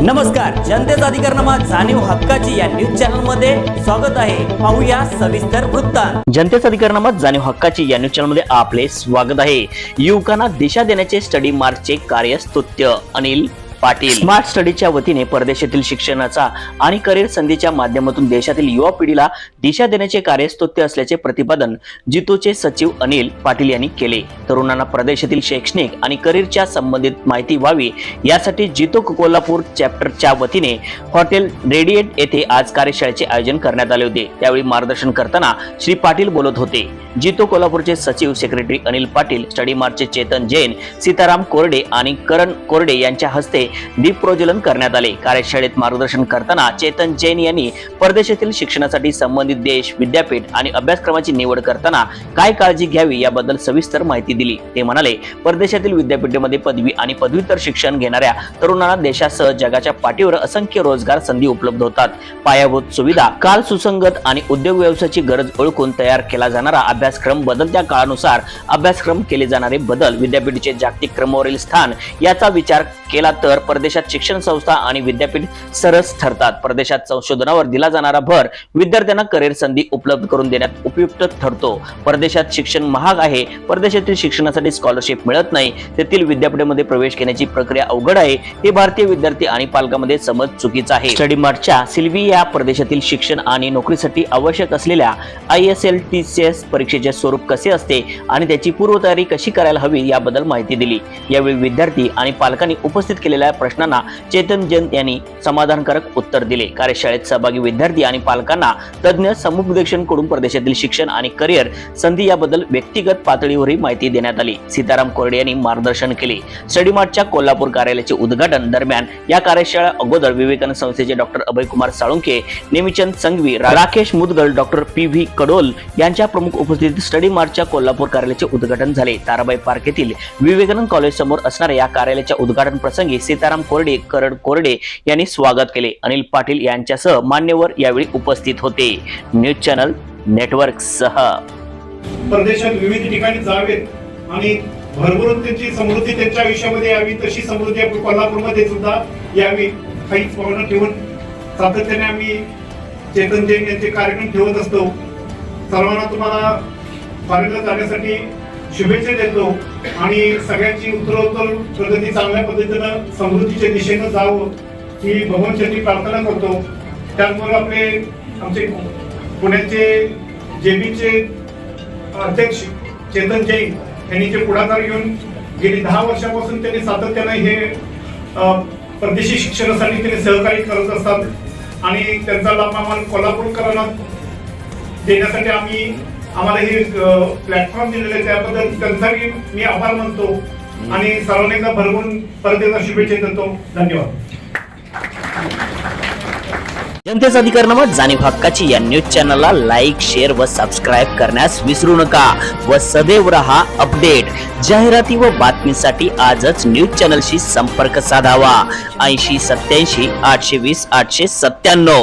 नमस्कार, जनतेचा अधिकारनामा जाणीव हक्काची या न्यूज चॅनल मध्ये स्वागत आहे। पाहूया सविस्तर वृत्तांत। जनतेचा अधिकारनामा जाणीव हक्काची या न्यूज चॅनल मध्ये आपले स्वागत आहे। युवकांना दिशा देण्याचे स्टडी मार्चचे कार्यस्तुत्य अनिल पाटील। स्मार्ट स्टडीच्या वतीने परदेशातील शिक्षणाचा आणि करिअर संधीच्या माध्यमातून देशातील युवा पिढीला दिशा देण्याचे कार्यस्तुत्य असल्याचे प्रतिपादन जितोचे सचिव अनिल पाटील यांनी केले। तरुणांना परदेशातील शैक्षणिक आणि करिअरच्या संबंधित माहिती व्हावी यासाठी जितो कोल्हापूर चॅप्टरच्या वतीने हॉटेल रेडिएट येथे आज कार्यशाळेचे आयोजन करण्यात आले होते। त्यावेळी मार्गदर्शन करताना श्री पाटील बोलत होते। जितो कोल्हापूरचे सचिव सेक्रेटरी अनिल पाटील, स्टडी मार्चचे चेतन जैन, सीताराम कोरडे आणि करण कोरडे यांच्या हस्ते दीप प्रज्वलन करण्यात आले। कार्यशाळेत मार्गदर्शन करताना चेतन जैन यांनी परदेशातील शिक्षणासाठी संबंधित देश, विद्यापीठ आणि अभ्यासक्रमाची निवड करताना काय काळजी घ्यावी याबद्दल सविस्तर माहिती दिली। ते म्हणाले, परदेशातील विद्यापीठामध्ये पदवी आणि पदव्युत्तर शिक्षण घेणाऱ्या तरुणांना देशासह जगाच्या पाठीवर असंख्य रोजगार संधी उपलब्ध होतात। पायाभूत सुविधा, काल सुसंगत आणि उद्योग व्यवसायाची गरज ओळखून तयार केला जाणारा अभ्यासक्रम, बदलत्या काळानुसार अभ्यासक्रम केले जाणारे बदल, विद्यापीठाचे जागतिक क्रमवारील स्थान याचा विचार केला तर परदेशात शिक्षण संस्था आणि विद्यापीठ सरस ठरतात। परदेशात संशोधनावर दिला जाणारा भर विद्यार्थ्यांना करिअर संधी उपलब्ध करून देण्यात उपयुक्त ठरतो। परदेशात शिक्षण महाग आहे, परदेशातील शिक्षणासाठी स्कॉलरशिप मिळत नाही, तेथील विद्यापीठामध्ये प्रवेश घेण्याची प्रक्रिया अवघड आहे, हे भारतीय विद्यार्थी आणि पालकांमध्ये समज चुकीचा आहे। स्टडी मार्चच्या सिल्व्हिया परदेशातील शिक्षण आणि नोकरीसाठी आवश्यक असलेल्या IELTS परीक्षेचे स्वरूप कसे असते आणि त्याची पूर्वतयारी कशी करायला हवी याबद्दल माहिती दिली। यावेळी विद्यार्थी आणि पालकांनी उपस्थित केलेल्या प्रश्नांना चेतन जैन यांनी समाधानकारक उत्तर दिले। कार्यशाळेत सहभागी विद्यार्थी आणि पालकांना तज्ञ समुपदेशकांकडून परदेशातील शिक्षण आणि करिअर संधी याबद्दल व्यक्तिगत पातळीवरही माहिती देण्यात आली। सीताराम कोरडे यांनी मार्गदर्शन केले। स्टडी मार्चच्या कोल्हापूर कार्यालयाचे उद्घाटन दरम्यान या कार्यशाळा अगोदर विवेकानंद संस्थेचे doctor Abhaykumar Salunke, Nemichand Sanghvi, Rakesh Mudgal, doctor PV Kadol यांच्या प्रमुख उपस्थितीत स्टडी मार्चच्या कोल्हापूर कार्यालयाचे उद्घाटन झाले। ताराबाई पार्क येथील विवेकानंद कॉलेज समोर असणाऱ्या या कार्यालयाच्या उद्घाटन प्रसंगी सीताराम कोरडे, करण कोरडे यांनी स्वागत केले। अनिल पाटील यांच्यासह मान्यवर यावेळी उपस्थित होते। न्यूज चॅनल नेटवर्क सह परदेशात विविध ठिकाणी जावेत आणि भरभरून त्यांची समृद्धी त्यांच्या आयुष्यामध्ये यावी, तशी समृद्धी आपल्या कोल्हापूरमध्ये सुद्धा यावी काहीच भावना ठेवून सातत्याने आम्ही चेतन जैन यांचे कार्यक्रम ठेवत असतो। सर्वांना तुम्हाला कॉलेजला जाण्यासाठी शुभेच्छा देतो आणि सगळ्यांची उत्तरोत्तर प्रगती चांगल्या पद्धतीनं समृद्धीच्या दिशेनं जावं ही भगवंतांची प्रार्थना करतो। त्याचबरोबर आमचे पुण्याचे JBचे अध्यक्ष चेतन जैन यांनी जे पुढाकार घेऊन गेली 10 वर्षापासून त्यांनी सातत्यानं हे परदेशी शिक्षणासाठी त्यांनी सहकार्य करत असतात आणि त्यांचा लाभ आम्हाला कोल्हापूरकरांना देण्यासाठी आम्हाला हे प्लॅटफॉर्म दिलेले आहे, त्याबद्दल त्यांचाही मी आभार मानतो आणि सर्वांना एकदा भरभरून परत एकदा शुभेच्छा देतो। धन्यवाद। जनतेचा अधिकारनामा जाणीव हक्काची या न्यूज चॅनलला लाईक, शेअर व सबस्क्राईब करण्यास विसरू नका व सदैव रहा अपडेट। जाहिराती व बातमीसाठी आजच न्यूज चॅनलशी संपर्क साधावा। 80 87 820 897।